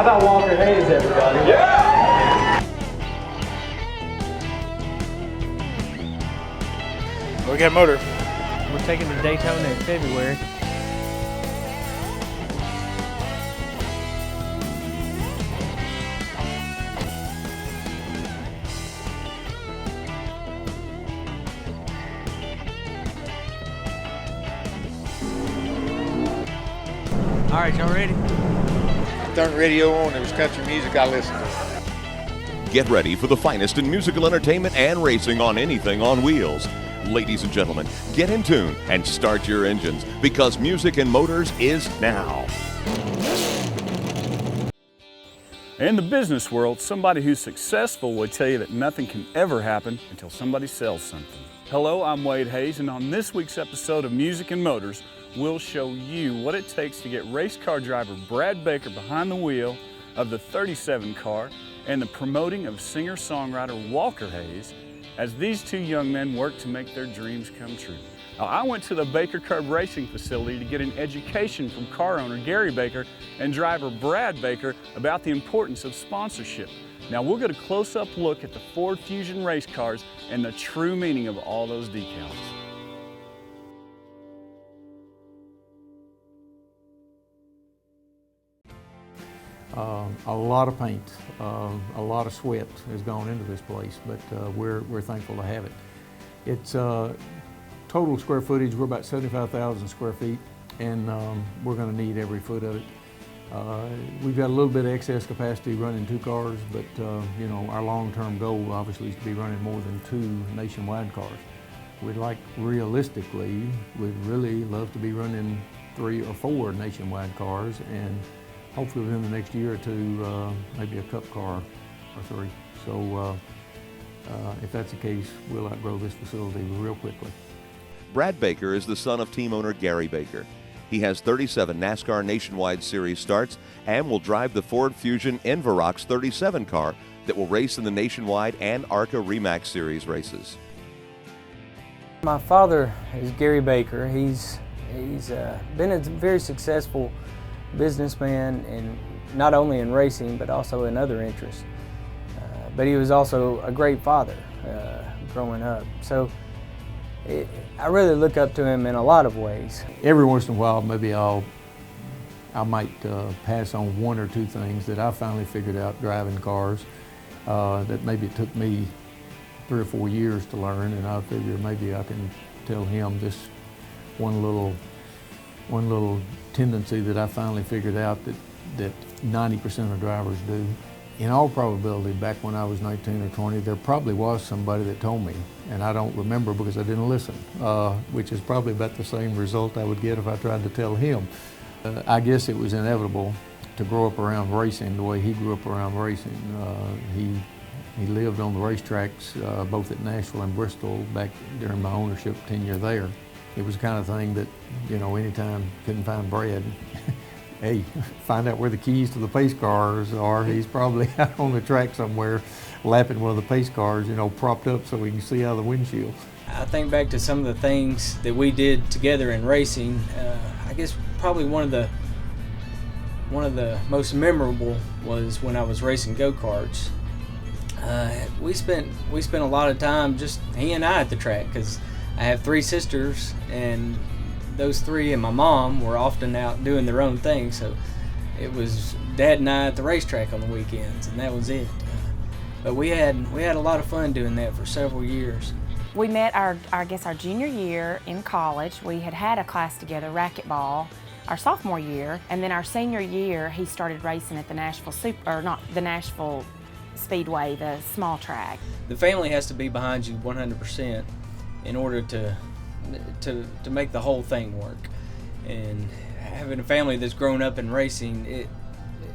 How about Walker Hayes, everybody? Yeah! We got a motor. We're taking to Daytona in February. All right, y'all ready? Turned the radio on, it was country music, I listened to it. Get ready for the finest in musical entertainment and racing on anything on wheels. Ladies and gentlemen, get in tune and start your engines because Music and Motors is now. In the business world, somebody who's successful will tell you that nothing can ever happen until somebody sells something. Hello, I'm Wade Hayes, and on this week's episode of Music and Motors, we'll show you what it takes to get race car driver Brad Baker behind the wheel of the 37 car and the promoting of singer-songwriter Walker Hayes as these two young men work to make their dreams come true. Now, I went to the Baker Curb Racing facility to get an education from car owner Gary Baker and driver Brad Baker about the importance of sponsorship. Now we'll get a close-up look at the Ford Fusion race cars and the true meaning of all those decals. A lot of paint, a lot of sweat has gone into this place, but we're thankful to have it. It's total square footage, we're about 75,000 square feet, and we're going to need every foot of it. We've got a little bit of excess capacity running 2 cars, but you know, our long-term goal obviously is to be running more than 2 nationwide cars. We'd like, realistically, we'd really love to be running 3 or 4 nationwide cars, and hopefully within the next year or 2, maybe a cup car or 3. So if that's the case, we'll outgrow this facility real quickly. Brad Baker is the son of team owner Gary Baker. He has 37 NASCAR Nationwide Series starts and will drive the Ford Fusion Envirox 37 car that will race in the Nationwide and ARCA REMAX Series races. My father is Gary Baker. He's been a very successful businessman, and not only in racing but also in other interests. But he was also a great father growing up. So I really look up to him in a lot of ways. Every once in a while, maybe I might pass on 1 or 2 things that I finally figured out driving cars that maybe it took me 3 or 4 years to learn, and I figure maybe I can tell him this one little tendency that I finally figured out that 90% of drivers do. In all probability, back when I was 19 or 20, there probably was somebody that told me, and I don't remember because I didn't listen, which is probably about the same result I would get if I tried to tell him. I guess it was inevitable to grow up around racing the way he grew up around racing. He lived on the racetracks, both at Nashville and Bristol, back during my ownership tenure there. It was the kind of thing that, you know, anytime couldn't find Brad, hey, find out where the keys to the pace cars are. He's probably out on the track somewhere lapping one of the pace cars, you know, propped up so we can see out of the windshield. I think back to some of the things that we did together in racing. I guess probably one of the most memorable was when I was racing go-karts. We spent a lot of time just he and I at the track, because I have 3 sisters, and those 3 and my mom were often out doing their own thing, so it was Dad and I at the racetrack on the weekends, and that was it. But we had a lot of fun doing that for several years. We met our junior year in college. We had a class together, racquetball, our sophomore year, and then our senior year he started racing at the Nashville Nashville Speedway, the small track. The family has to be behind you 100% in order to make the whole thing work. And having a family that's grown up in racing,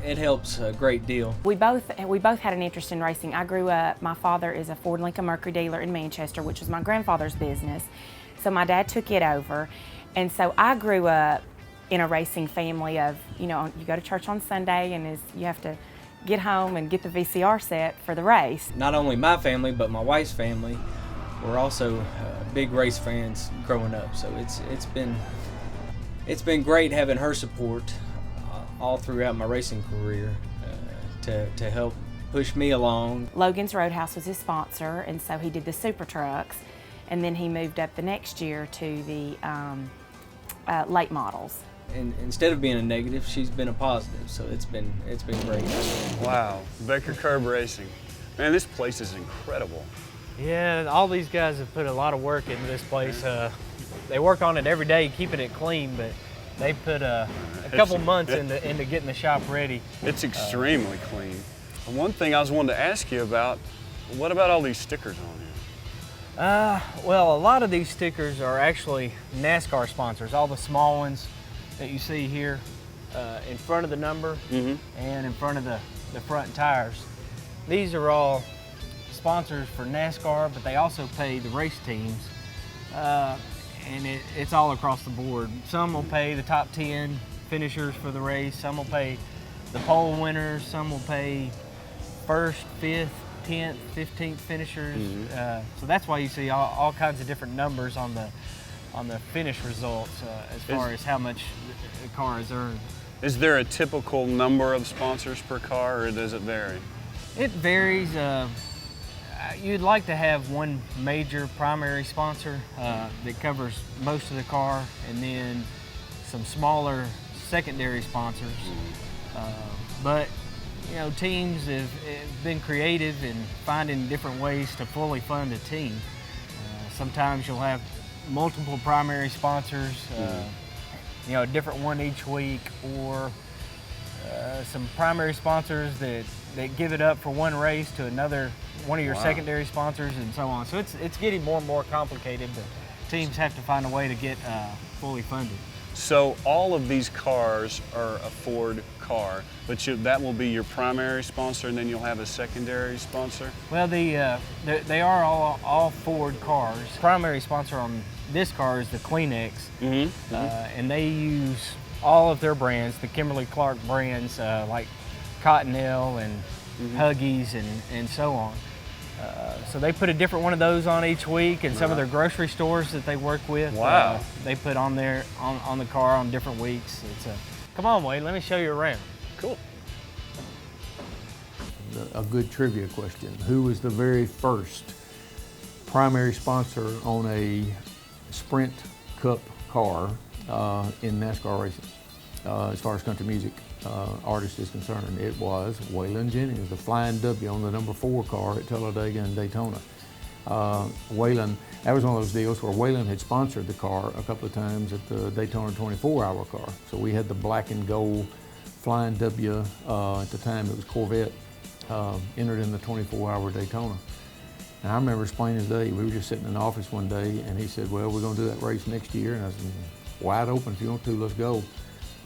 it helps a great deal. We both had an interest in racing. I grew up, my father is a Ford Lincoln Mercury dealer in Manchester, which was my grandfather's business. So my dad took it over. And so I grew up in a racing family of, you know, you go to church on Sunday and you have to get home and get the VCR set for the race. Not only my family, but my wife's family were also big race fans growing up. So it's been great having her support all throughout my racing career. to help push me along. Logan's Roadhouse was his sponsor, and so he did the super trucks, and then he moved up the next year to the late models. And instead of being a negative, she's been a positive, so it's been great. Wow, Baker Curb Racing. Man, this place is incredible. Yeah, all these guys have put a lot of work into this place. They work on it every day, keeping it clean, but they put a couple months into getting the shop ready. It's extremely clean. And one thing I was wanting to ask you about, what about all these stickers on here? Well, a lot of these stickers are actually NASCAR sponsors, all the small ones that you see here in front of the number and in front of the front tires. These are all sponsors for NASCAR, but they also pay the race teams, and it's all across the board. Some will pay the top 10 finishers for the race, some will pay the pole winners, some will pay 1st, 5th, 10th, 15th finishers. So that's why you see all kinds of different numbers on the finish results as far as how much the car has earned. Is there a typical number of sponsors per car, or does it vary? It varies. You'd like to have one major primary sponsor that covers most of the car, and then some smaller secondary sponsors. But you know, teams have been creative in finding different ways to fully fund a team. Sometimes you'll have multiple primary sponsors, you know, a different one each week, or some primary sponsors that give it up for one race to one of your secondary sponsors, and so on. So it's getting more and more complicated, but teams have to find a way to get fully funded. So all of these cars are a Ford car, but that will be your primary sponsor, and then you'll have a secondary sponsor? Well, they are all Ford cars. Primary sponsor on this car is the Kleenex, and they use all of their brands, the Kimberly-Clark brands, like Cottonelle and Huggies and so on. So they put a different one of those on each week, and some of their grocery stores that they work with, they put on there on the car on different weeks. Come on, Wade, let me show you around. Cool. A good trivia question. Who was the very first primary sponsor on a Sprint Cup car in NASCAR racing, as far as country music artist is concerned? It was Waylon Jennings, the Flying W on the number 4 car at Talladega and Daytona. Waylon, that was one of those deals where Waylon had sponsored the car a couple of times at the Daytona 24-hour car. So we had the black and gold Flying W, at the time it was Corvette, entered in the 24-hour Daytona. And I remember as plain as day, we were just sitting in the office one day, and he said, well, we're going to do that race next year. And I said, wide open, if you want to, let's go.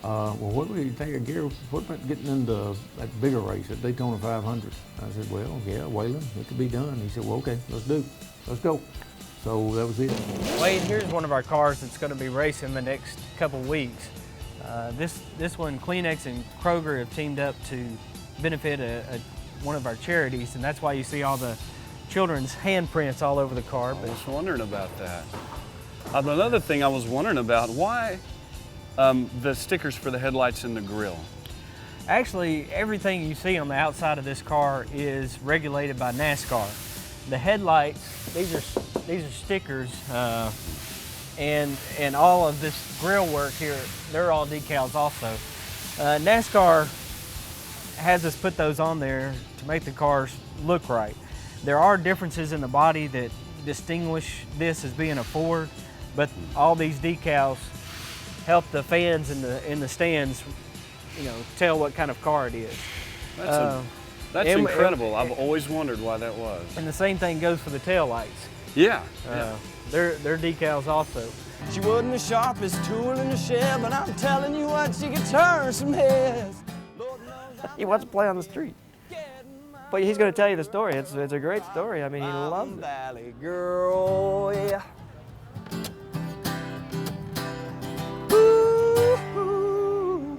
Well, what do you think of Gary? What about getting into that bigger race at Daytona 500? I said, well, yeah, Waylon, it could be done. He said, well, okay, let's go. So that was it. Wade, here's one of our cars that's going to be racing the next couple weeks. This one, Kleenex and Kroger have teamed up to benefit one of our charities, and that's why you see all the children's handprints all over the car. I was wondering about that. Another thing I was wondering about, why the stickers for the headlights and the grille? Actually, everything you see on the outside of this car is regulated by NASCAR. The headlights, these are stickers, and all of this grille work here, they're all decals also. NASCAR has us put those on there to make the cars look right. There are differences in the body that distinguish this as being a Ford, but all these decals help the fans in the stands, you know, tell what kind of car it is. That's incredible. I've always wondered why that was. And the same thing goes for the tail lights. Yeah. They're decals also. She wasn't the sharpest tool in the shed, but I'm telling you what, she could turn some heads. He wants to play on the street. But he's going to tell you the story. It's a great story. I mean, he loves it. Valley girl, yeah. Ooh.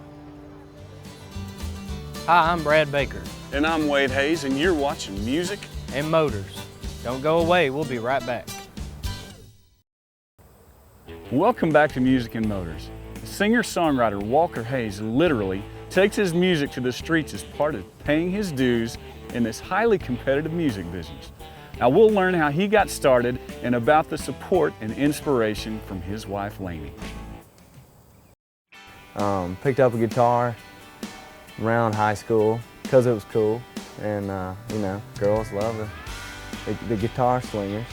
Hi, I'm Brad Baker. And I'm Wade Hayes, and you're watching Music and Motors. Don't go away, we'll be right back. Welcome back to Music and Motors. Singer-songwriter Walker Hayes literally takes his music to the streets as part of paying his dues in this highly competitive music business. Now we'll learn how he got started and about the support and inspiration from his wife, Lainey. Picked up a guitar around high school because it was cool, and you know, girls love the guitar swingers,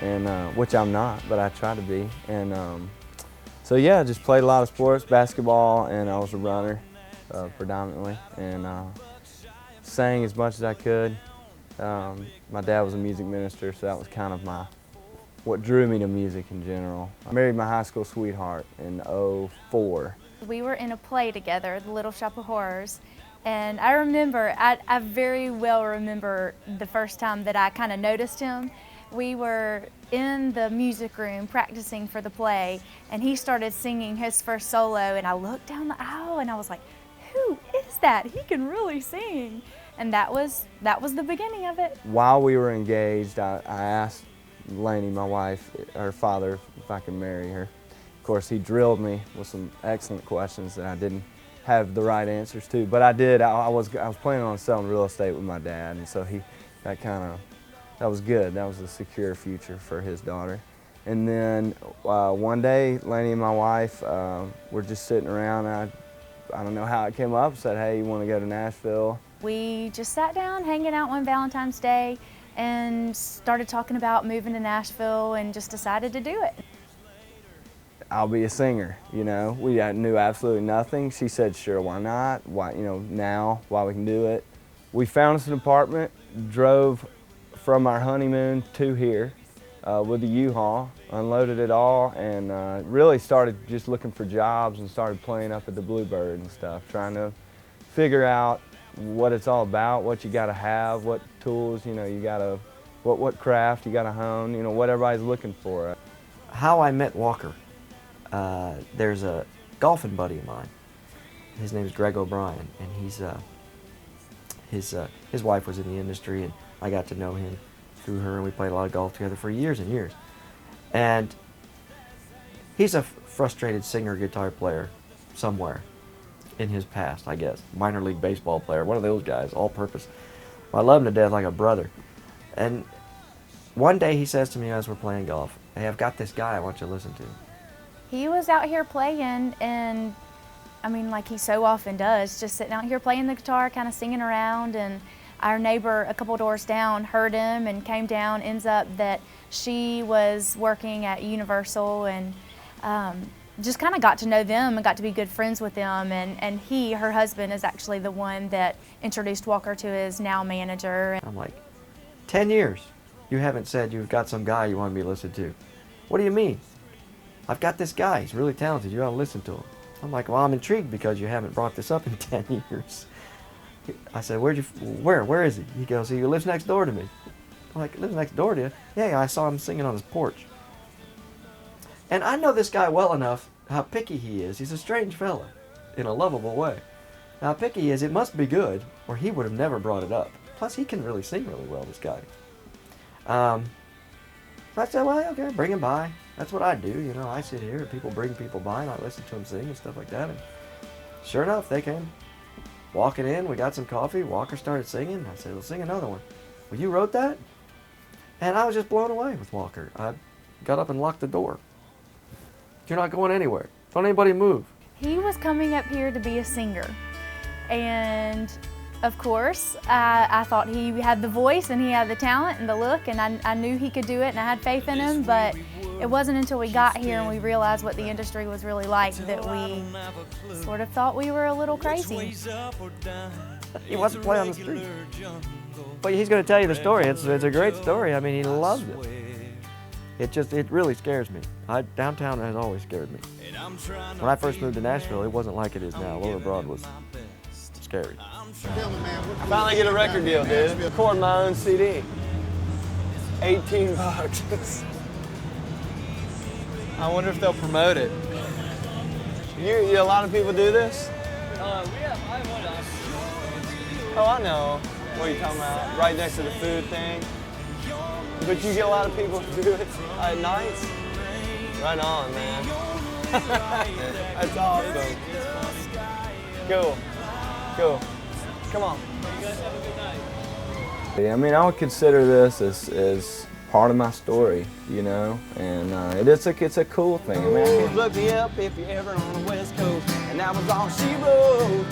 and which I'm not, but I try to be. And so yeah, just played a lot of sports, basketball, and I was a runner predominantly, and sang as much as I could. My dad was a music minister, so that was kind of what drew me to music in general. I married my high school sweetheart in '04. We were in a play together, The Little Shop of Horrors, and I remember, I very well remember the first time that I kind of noticed him. We were in the music room practicing for the play, and he started singing his first solo, and I looked down the aisle and I was like, who is that? He can really sing. And that was the beginning of it. While we were engaged, I asked Lainey, my wife, her father, if I could marry her. Of course, he drilled me with some excellent questions that I didn't have the right answers to, but I did. I was planning on selling real estate with my dad, and so that was good. That was a secure future for his daughter. And then one day, Lainey and my wife were just sitting around, and I don't know how it came up, said, hey, you want to go to Nashville? We just sat down, hanging out one Valentine's Day, and started talking about moving to Nashville, and just decided to do it. I'll be a singer, you know. We knew absolutely nothing. She said, sure, why not? Why, you know, now, while we can do it. We found us an apartment, drove from our honeymoon to here with a U-Haul, unloaded it all, and really started just looking for jobs and started playing up at the Bluebird and stuff, trying to figure out what it's all about, what you gotta have, what tools, you know, you gotta, what craft you gotta hone, you know, what everybody's looking for. How I met Walker. There's a golfing buddy of mine. His name is Greg O'Brien, and his wife was in the industry, and I got to know him through her, and we played a lot of golf together for years and years. And he's a frustrated singer, guitar player somewhere in his past, I guess. Minor league baseball player, one of those guys, all-purpose. I love him to death like a brother. And one day he says to me as we're playing golf, hey, I've got this guy I want you to listen to. He was out here playing, and I mean, like he so often does, just sitting out here playing the guitar, kind of singing around, and our neighbor a couple doors down heard him and came down. Ends up that she was working at Universal, and just kind of got to know them and got to be good friends with them, and her husband is actually the one that introduced Walker to his now manager. I'm like, 10 years, you haven't said you've got some guy you want me to listen to. What do you mean? I've got this guy, he's really talented, you ought to listen to him. I'm like, well, I'm intrigued because you haven't brought this up in 10 years. I said, where is he? He goes, he lives next door to me. I'm like, lives next door to you? Yeah, I saw him singing on his porch. And I know this guy well enough, how picky he is. He's a strange fella, in a lovable way. How picky he is, it must be good, or he would have never brought it up. Plus, he can really sing really well, this guy. So I said, well, okay, bring him by. That's what I do, you know. I sit here, and people bring people by, and I listen to them sing and stuff like that. And sure enough, they came walking in. We got some coffee. Walker started singing. I said, well, sing another one. Well, you wrote that? And I was just blown away with Walker. I got up and locked the door. You're not going anywhere. Don't anybody move. He was coming up here to be a singer, and of course, I thought he had the voice and he had the talent and the look, and I knew he could do it, and I had faith in him, but it wasn't until we got here and we realized what the industry was really like that we sort of thought we were a little crazy. He wants to play on the street. But he's going to tell you the story. It's a great story. I mean, he loves it. It really scares me. Downtown has always scared me. When I first moved to Nashville, it wasn't like it is now. Lower Broad was scary. I finally get a record deal, dude. Record my own CD. 18 bucks. I wonder if they'll promote it. A lot of people do this? I have one. Oh, I know what you're talking about. Right next to the food thing. But you get a lot of people who do it at nights? Right on, man. That's awesome. Cool. Cool. Come on. Yeah, I mean, I would consider this as part of my story, you know, and it's a cool thing. I mean, Look me up if you're ever on the West Coast, and that was all she wrote.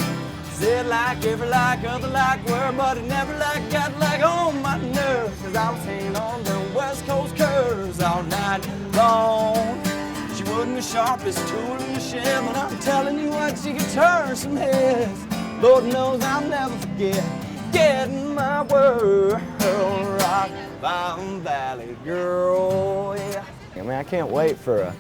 Said like every like other like were, but it never like got like on my nerves, cause I was hanging on the West Coast curves all night long. She wasn't the sharpest tool in the shed, but I'm telling you what, she could turn some heads. Lord knows I'll never forget getting my world rock Fountain Valley girl, yeah. I mean, I can't wait for a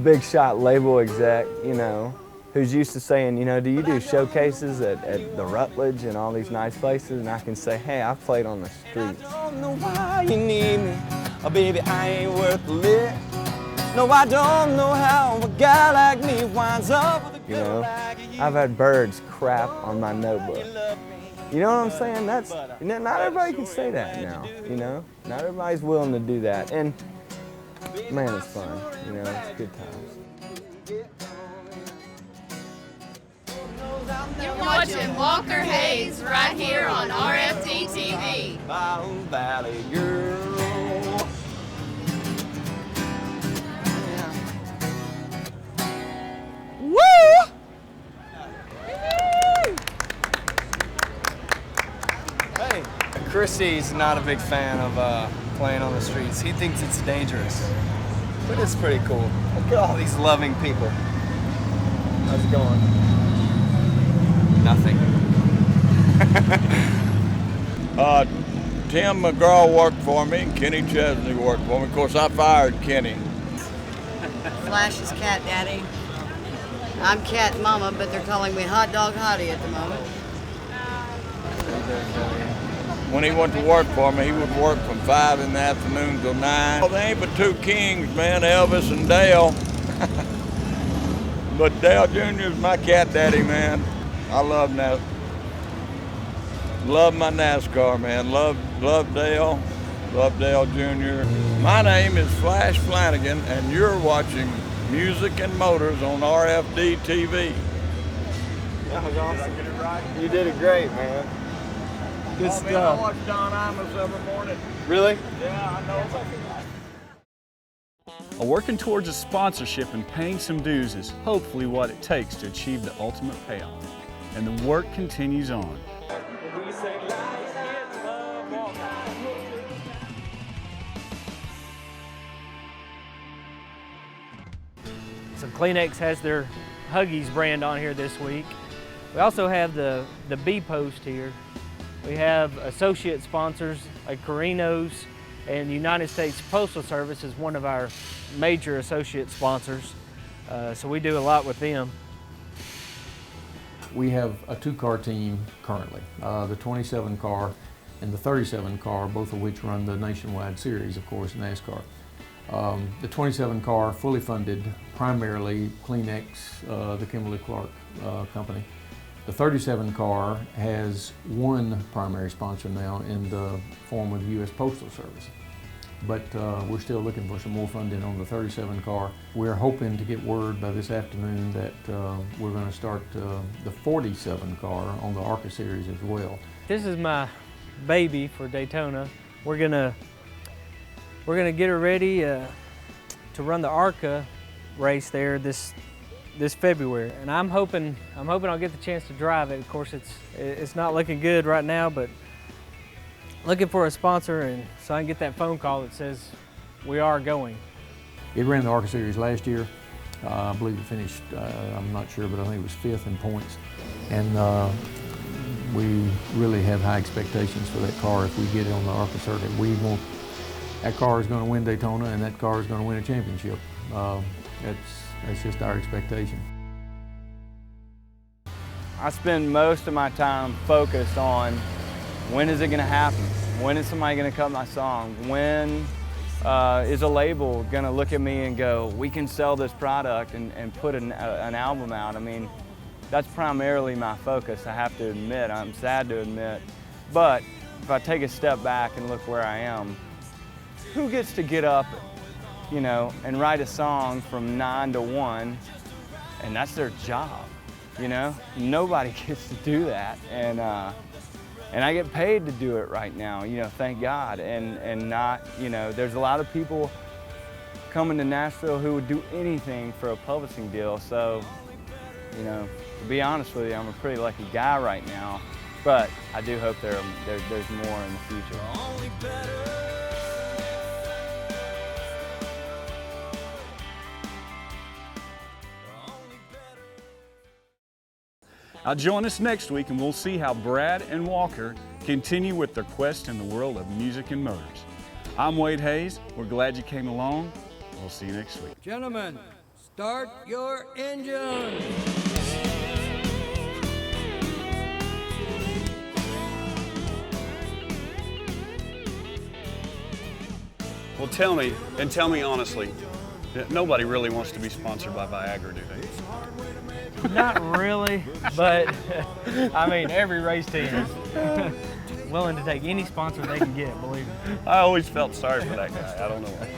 big shot label exec, you know, who's used to saying, you know, do you do showcases at the Rutledge and all these nice places? And I can say, hey, I've played on the streets. I don't know why you need me, oh baby, I ain't worth a lick. No, I don't know how a guy like me winds up with a You girl know, like you. I've had birds crap on my notebook. You know what I'm saying? That's, you know, not everybody can say that now, you know? Not everybody's willing to do that. And man, it's fun, you know, it's good times. You're watching Walker Hayes right here on RFD TV. Fountain Valley girl. Woo! Hey, Chrissy's not a big fan of playing on the streets. He thinks it's dangerous, but it's pretty cool. Look at all these loving people. How's it going? Nothing. Tim McGraw worked for me and Kenny Chesney worked for me. Of course, I fired Kenny. Flash is Cat Daddy. I'm Cat Mama, but they're calling me Hot Dog Hottie at the moment. When he went to work for me, he would work from 5 in the afternoon till 9. Well, they ain't but two kings, man, Elvis and Dale. But Dale Jr. is my cat daddy, man. I love my NASCAR, man. Love Dale. Love Dale Jr. My name is Flash Flanagan, and you're watching Music and Motors on RFD TV. That was awesome. Did I get it right? You did it great, man. Good Man, I stuff. watch Don Imus every morning. Really? Yeah, I know. Working towards a sponsorship and paying some dues is hopefully what it takes to achieve the ultimate payoff. And the work continues on. So Kleenex has their Huggies brand on here this week. We also have the B Post here. We have associate sponsors like Carino's, and the United States Postal Service is one of our major associate sponsors. So we do a lot with them. We have a two-car team currently, the 27 car and the 37 car, both of which run the nationwide series, of course, NASCAR. The 27 car, fully funded, primarily Kleenex, the Kimberly-Clark company. The 37 car has one primary sponsor now in the form of the U.S. Postal Service. But we're still looking for some more funding on the 37 car. We're hoping to get word by this afternoon that we're going to start the 47 car on the ARCA series as well. This is my baby for Daytona. We're gonna get her ready to run the ARCA race there this February, and I'm hoping I'll get the chance to drive it. Of course, it's not looking good right now, but looking for a sponsor, and so I can get that phone call that says we are going. It ran the ARCA series last year. I believe it finished, I'm not sure, but I think it was 5th in points. And we really have high expectations for that car if we get it on the ARCA circuit. That car is going to win Daytona, and that car is going to win a championship. That's just our expectation. I spend most of my time focused on when is it going to happen? When is somebody going to cut my song? When is a label going to look at me and go, we can sell this product and put an album out? I mean, that's primarily my focus, I have to admit. I'm sad to admit. But if I take a step back and look where I am, who gets to get up, and write a song from 9 to 1, and that's their job? You know, nobody gets to do that, and I get paid to do it right now. You know, thank God, and not, you know, there's a lot of people coming to Nashville who would do anything for a publishing deal. So, you know, to be honest with you, I'm a pretty lucky guy right now, but I do hope there's more in the future. Now join us next week and we'll see how Brad and Walker continue with their quest in the world of music and motors. I'm Wade Hayes. We're glad you came along. We'll see you next week. Gentlemen, start your engine. Well, tell me honestly, nobody really wants to be sponsored by Viagra, do they? Not really, but I mean, every race team is willing to take any sponsor they can get, believe me. I always felt sorry for that guy. I don't know why.